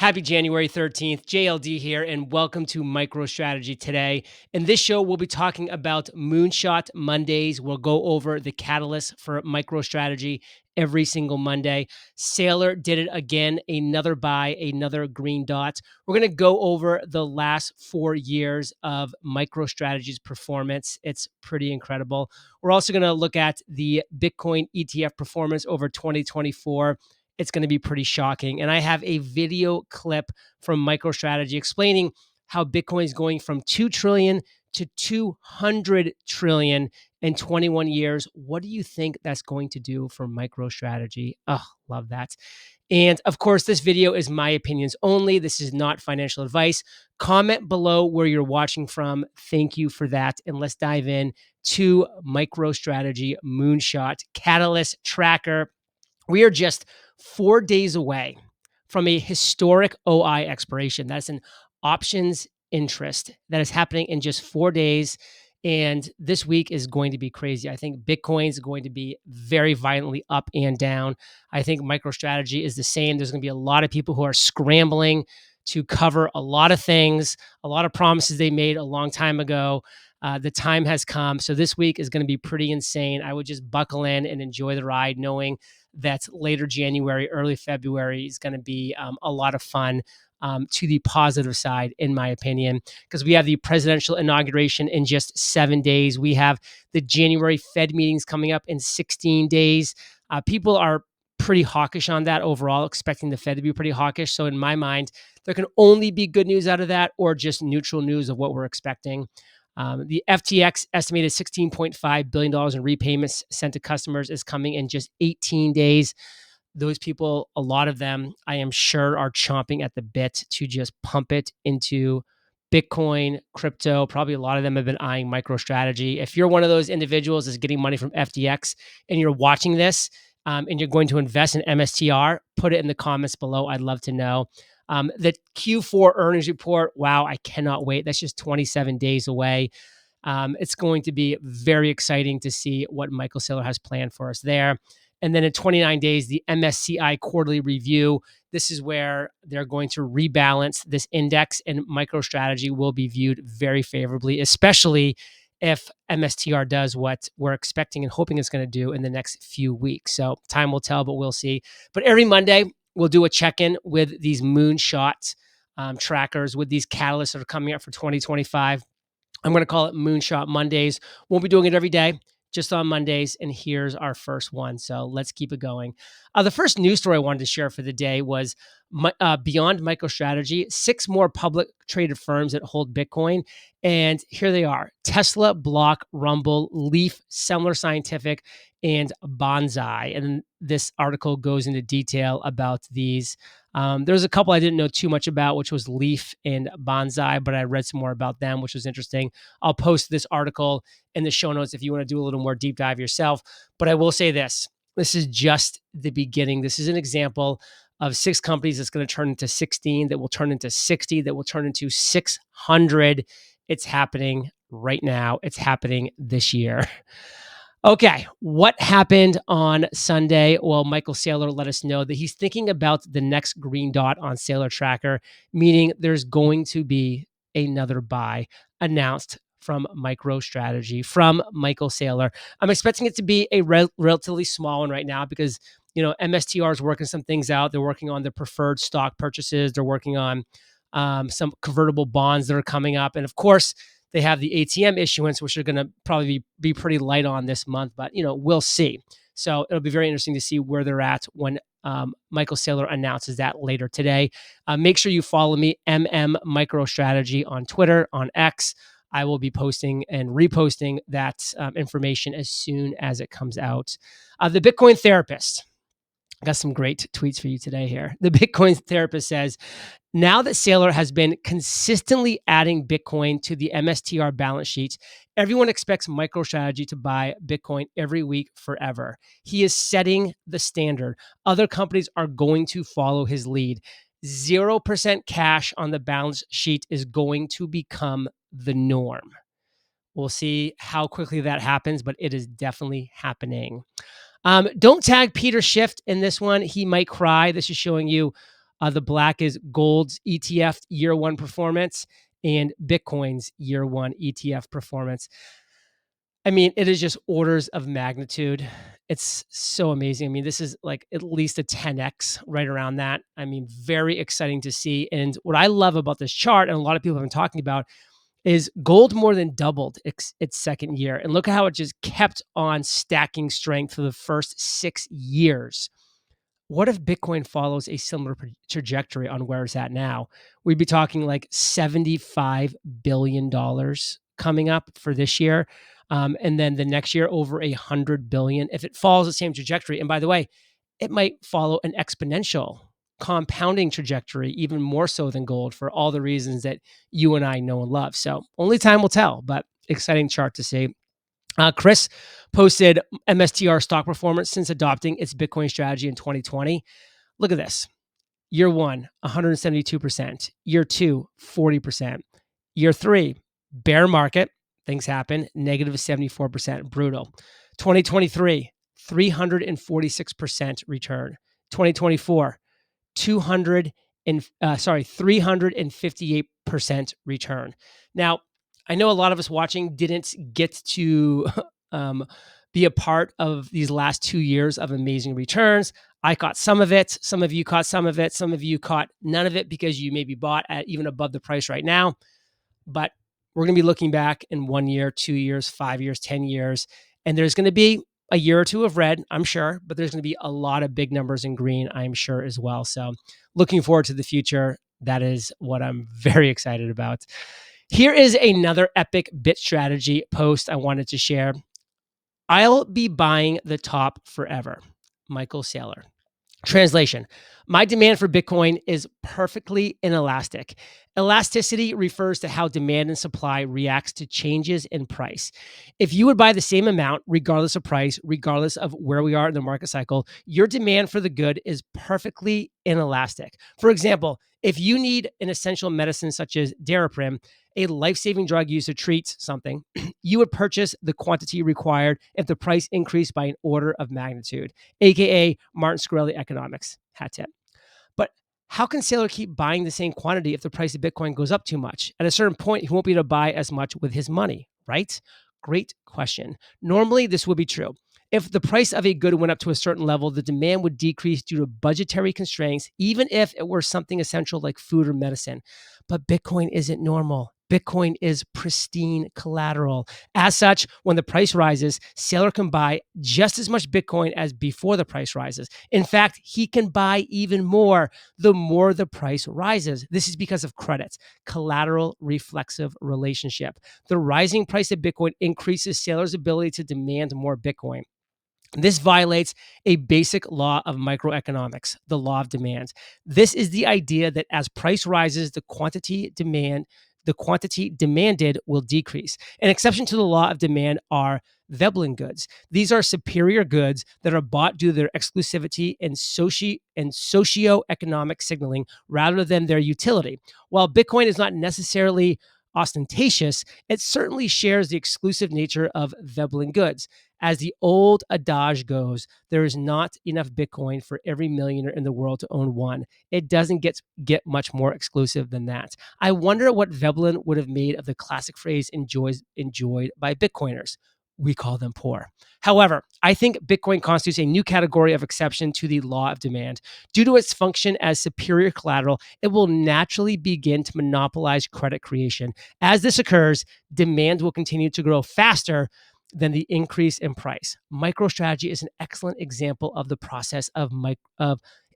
Happy January 13th. JLD here, and welcome to MicroStrategy Today. In this show, we'll be talking about Moonshot Mondays. We'll go over the catalyst for MicroStrategy every single Monday. Saylor did it again, another buy, another green dot. We're going to go over the last 4 years of MicroStrategy's performance. It's pretty incredible. We're also going to look at the Bitcoin ETF performance over 2024. It's going to be pretty shocking. And I have a video clip from MicroStrategy explaining how Bitcoin is going from 2 trillion to 200 trillion in 21 years. What do you think that's going to do for MicroStrategy? Oh, love that. And of course, this video is my opinions only. This is not financial advice. Comment below where you're watching from. Thank you for that. And let's dive in to MicroStrategy Moonshot Catalyst Tracker. We are just 4 days away from a historic OI expiration. That's an options interest that is happening in just 4 days. And this week is going to be crazy. I think Bitcoin is going to be very violently up and down. I think MicroStrategy is the same. There's going to be a lot of people who are scrambling to cover a lot of things, a lot of promises they made a long time ago. The time has come. So this week is going to be pretty insane. I would just buckle in and enjoy the ride, knowing that later January, early February is going to be a lot of fun to the positive side, in my opinion, because we have the presidential inauguration in just 7 days. We have the January Fed meetings coming up in 16 days. People are pretty hawkish on that overall, expecting the Fed to be pretty hawkish. So in my mind, there can only be good news out of that or just neutral news of what we're expecting. The FTX estimated $16.5 billion in repayments sent to customers is coming in just 18 days. Those people, a lot of them, I am sure, are chomping at the bit to just pump it into Bitcoin, crypto. Probably a lot of them have been eyeing MicroStrategy. If you're one of those individuals that's getting money from FTX and you're watching this and you're going to invest in MSTR, put it in the comments below. I'd love to know. The Q4 earnings report, wow, I cannot wait. That's just 27 days away. It's going to be very exciting to see what Michael Saylor has planned for us there. And then in 29 days, the MSCI quarterly review. This is where they're going to rebalance this index, and MicroStrategy will be viewed very favorably, especially if MSTR does what we're expecting and hoping it's going to do in the next few weeks. So time will tell, but we'll see. But every Monday, we'll do a check-in with these moonshot trackers, with these catalysts that are coming up for 2025. I'm going to call it Moonshot Mondays. Won't be doing it every day, just on Mondays. And here's our first one. So let's keep it going. The first news story I wanted to share for the day was beyond MicroStrategy, 6 more public traded firms that hold Bitcoin. And here they are: Tesla, Block, Rumble, Leaf, Semler Scientific, and Bonsai. And this article goes into detail about these. There's a couple I didn't know too much about, which was Leaf and Bonsai, but I read some more about them, which was interesting. I'll post this article in the show notes if you want to do a little more deep dive yourself. But I will say this: this is just the beginning. This is an example of 6 companies that's going to turn into 16, that will turn into 60, that will turn into 600. It's happening right now. It's happening this year. Okay, what happened on Sunday? Well, Michael Saylor let us know that he's thinking about the next green dot on Saylor Tracker, meaning there's going to be another buy announced from MicroStrategy, from Michael Saylor. I'm expecting it to be a relatively small one right now because, MSTR is working some things out. They're working on the preferred stock purchases. They're working on some convertible bonds that are coming up. And of course, they have the ATM issuance, which are going to probably be pretty light on this month, but we'll see. So it'll be very interesting to see where they're at when Michael Saylor announces that later today. Make sure you follow me, MicroStrategy, on Twitter, on X. I will be posting and reposting that information as soon as it comes out. The Bitcoin Therapist. I got some great tweets for you today here. The Bitcoin Therapist says, now that Saylor has been consistently adding Bitcoin to the MSTR balance sheet, everyone expects MicroStrategy to buy Bitcoin every week forever. He is setting the standard. Other companies are going to follow his lead. 0% cash on the balance sheet is going to become the norm. We'll see how quickly that happens, but it is definitely happening. Don't tag Peter Schiff in this one. He might cry. This is showing you The black is gold's ETF year one performance and Bitcoin's year one ETF performance. I mean, it is just orders of magnitude. It's so amazing. I mean, this is like at least a 10x right around that. I mean, very exciting to see. And what I love about this chart, and a lot of people have been talking about, is gold more than doubled its second year. And look at how it just kept on stacking strength for the first 6 years. What if Bitcoin follows a similar trajectory on where it's at now? We'd be talking like $75 billion coming up for this year. And then the next year, over $100 billion. If it follows the same trajectory, and by the way, it might follow an exponential compounding trajectory, even more so than gold, for all the reasons that you and I know and love. So only time will tell, but exciting chart to see. Chris posted MSTR stock performance since adopting its Bitcoin strategy in 2020. Look at this. Year one, 172%. Year two, 40%. Year three, bear market. Things happen. Negative 74%. Brutal. 2023, 346% return. 2024, 358% return. Now, I know a lot of us watching didn't get to be a part of these last 2 years of amazing returns. I caught some of it. Some of you caught some of it. Some of you caught none of it because you maybe bought at even above the price right now. But we're going to be looking back in 1 year, 2 years, 5 years, 10 years, and there's going to be a year or two of red, I'm sure, but there's going to be a lot of big numbers in green, I'm sure as well. So looking forward to the future. That is what I'm very excited about. Here is another epic bit strategy post I wanted to share. I'll be buying the top forever. Michael Saylor. Translation: my demand for Bitcoin is perfectly inelastic. Elasticity refers to how demand and supply reacts to changes in price. If you would buy the same amount, regardless of price, regardless of where we are in the market cycle, your demand for the good is perfectly inelastic. For example, if you need an essential medicine such as Daraprim, a life-saving drug used to treat something, you would purchase the quantity required if the price increased by an order of magnitude, aka Martin Shkreli economics. Hat tip. But how can Saylor keep buying the same quantity if the price of Bitcoin goes up too much? At a certain point, he won't be able to buy as much with his money, right? Great question. Normally, this would be true. If the price of a good went up to a certain level, the demand would decrease due to budgetary constraints, even if it were something essential like food or medicine. But Bitcoin isn't normal. Bitcoin is pristine collateral. As such, when the price rises, Saylor can buy just as much Bitcoin as before the price rises. In fact, he can buy even more the more the price rises. This is because of credits, collateral reflexive relationship. The rising price of Bitcoin increases Saylor's ability to demand more Bitcoin. This violates a basic law of microeconomics, the law of demand. This is the idea that as price rises, the quantity demanded will decrease. An exception to the law of demand are Veblen goods. These are superior goods that are bought due to their exclusivity and socio-economic signaling rather than their utility. While Bitcoin is not necessarily ostentatious, it certainly shares the exclusive nature of Veblen goods. As the old adage goes, there is not enough Bitcoin for every millionaire in the world to own one. It doesn't get much more exclusive than that. I wonder what Veblen would have made of the classic phrase enjoyed by Bitcoiners. We call them poor. However, I think Bitcoin constitutes a new category of exception to the law of demand. Due to its function as superior collateral, it will naturally begin to monopolize credit creation. As this occurs, demand will continue to grow faster than the increase in price. MicroStrategy is an excellent example of the process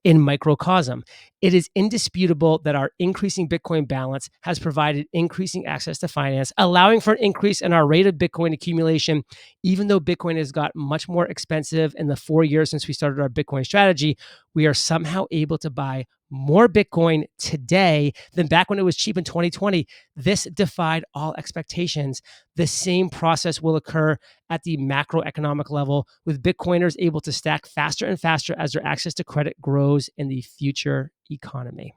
in microcosm. It is indisputable that our increasing Bitcoin balance has provided increasing access to finance, allowing for an increase in our rate of Bitcoin accumulation. Even though Bitcoin has got much more expensive in the 4 years since we started our Bitcoin strategy, we are somehow able to buy more Bitcoin today than back when it was cheap in 2020. This defied all expectations. The same process will occur at the macroeconomic level, with Bitcoiners able to stack faster and faster as their access to credit grows in the future economy.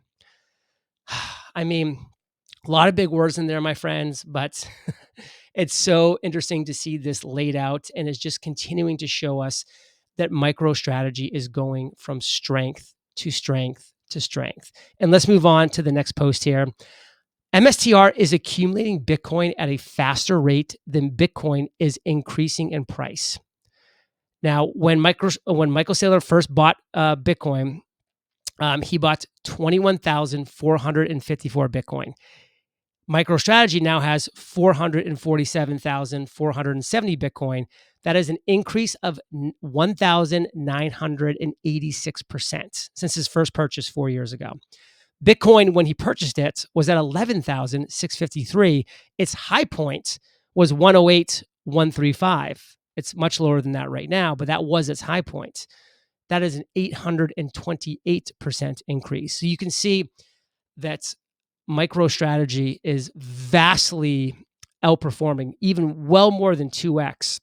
I mean, a lot of big words in there, my friends, but it's so interesting to see this laid out, and it's just continuing to show us that MicroStrategy is going from strength to strength to strength. And let's move on to the next post here. MSTR is accumulating Bitcoin at a faster rate than Bitcoin is increasing in price. Now, when Michael Saylor first bought Bitcoin, he bought 21,454 Bitcoin. MicroStrategy now has 447,470 Bitcoin. That is an increase of 1,986% since his first purchase 4 years ago. Bitcoin, when he purchased it, was at 11,653. Its high point was 108,135. It's much lower than that right now, but that was its high point. That is an 828% increase. So you can see that MicroStrategy is vastly outperforming, even well more than 2x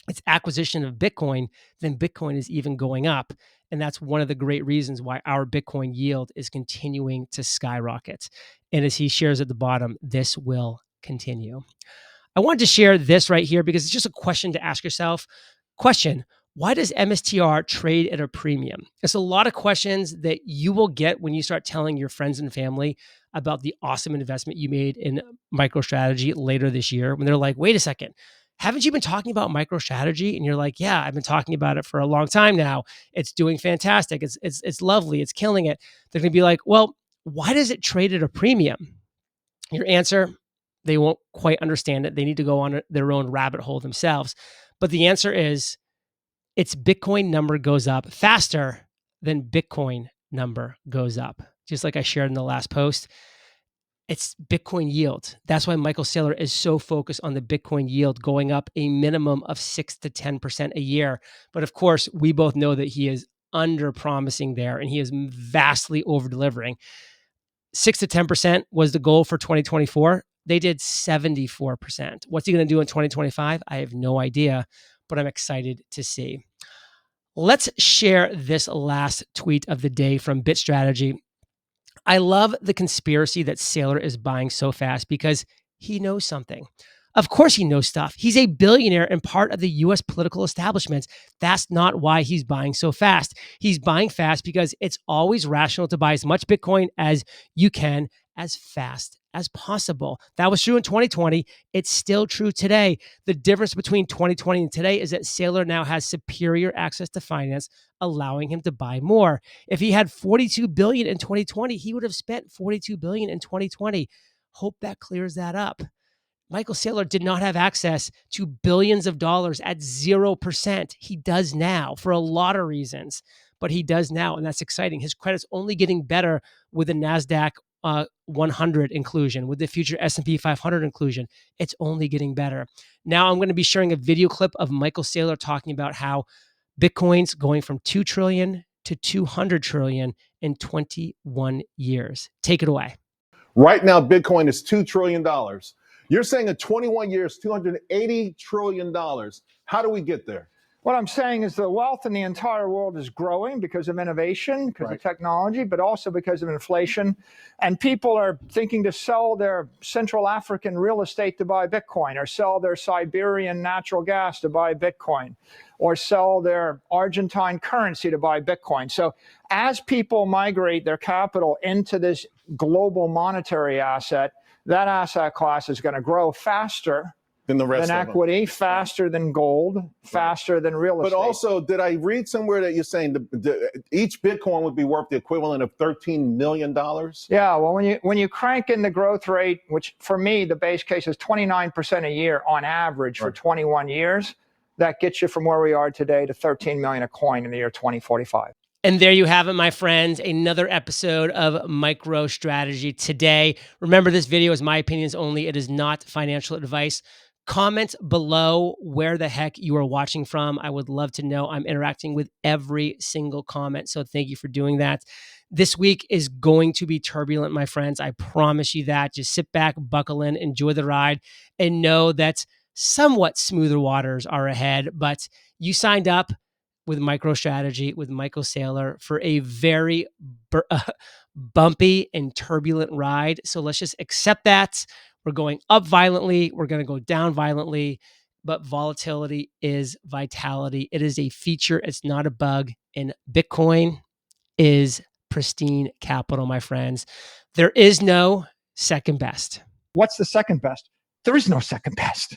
its acquisition of Bitcoin, then Bitcoin is even going up. And that's one of the great reasons why our Bitcoin yield is continuing to skyrocket. And as he shares at the bottom, this will continue. I wanted to share this right here because it's just a question to ask yourself. Question: why does MSTR trade at a premium? It's a lot of questions that you will get when you start telling your friends and family about the awesome investment you made in MicroStrategy later this year. When they're like, wait a second, haven't you been talking about MicroStrategy? And you're like, yeah, I've been talking about it for a long time now. It's doing fantastic. It's lovely. It's killing it. They're going to be like, well, why does it trade at a premium? Your answer: they won't quite understand it. They need to go on their own rabbit hole themselves. But the answer is, its Bitcoin number goes up faster than Bitcoin number goes up. Just like I shared in the last post, it's Bitcoin yield. That's why Michael Saylor is so focused on the Bitcoin yield going up a minimum of 6 to 10% a year. But of course, we both know that he is under promising there and he is vastly over delivering. 6 to 10% was the goal for 2024. They did 74%. What's he going to do in 2025? I have no idea, but I'm excited to see. Let's share this last tweet of the day from BitStrategy. I love the conspiracy that Saylor is buying so fast because he knows something. Of course he knows stuff. He's a billionaire and part of the US political establishment. That's not why he's buying so fast. He's buying fast because it's always rational to buy as much Bitcoin as you can as fast as possible. That was true in 2020. It's still true today. The difference between 2020 and today is that Saylor now has superior access to finance, allowing him to buy more. If he had 42 billion in 2020, he would have spent 42 billion in 2020. Hope that clears that up. Michael Saylor did not have access to billions of dollars at 0%. He does now for a lot of reasons, but he does now, and that's exciting. His credit's only getting better with the NASDAQ 100 inclusion, with the future S&P 500 inclusion. It's only getting better. Now I'm going to be sharing a video clip of Michael Saylor talking about how Bitcoin's going from 2 trillion to 200 trillion in 21 years. Take it away. Right now, Bitcoin is $2 trillion. You're saying in 21 years, $280 trillion. How do we get there? What I'm saying is the wealth in the entire world is growing because of innovation, because of technology, but also because of inflation. And people are thinking to sell their Central African real estate to buy Bitcoin, or sell their Siberian natural gas to buy Bitcoin, or sell their Argentine currency to buy Bitcoin. So as people migrate their capital into this global monetary asset, that asset class is going to grow faster than the rest of equity, faster than gold, faster than real estate. But also, did I read somewhere that you're saying each Bitcoin would be worth the equivalent of $13 million? Yeah, well, when you crank in the growth rate, which for me, the base case is 29% a year on average for 21 years, that gets you from where we are today to 13 million a coin in the year 2045. And there you have it, my friends, another episode of MicroStrategy Today. Remember, this video is my opinions only. It is not financial advice. Comment below where the heck you are watching from. I would love to know. I'm interacting with every single comment, so thank you for doing that. This week is going to be turbulent, my friends. I promise you that. Just sit back, buckle in, enjoy the ride, and know that somewhat smoother waters are ahead. But you signed up with MicroStrategy, with Michael Saylor, for a very bumpy and turbulent ride. So let's just accept that. We're going up violently. We're going to go down violently. But volatility is vitality. It is a feature. It's not a bug. And Bitcoin is pristine capital, my friends. There is no second best. What's the second best? There is no second best.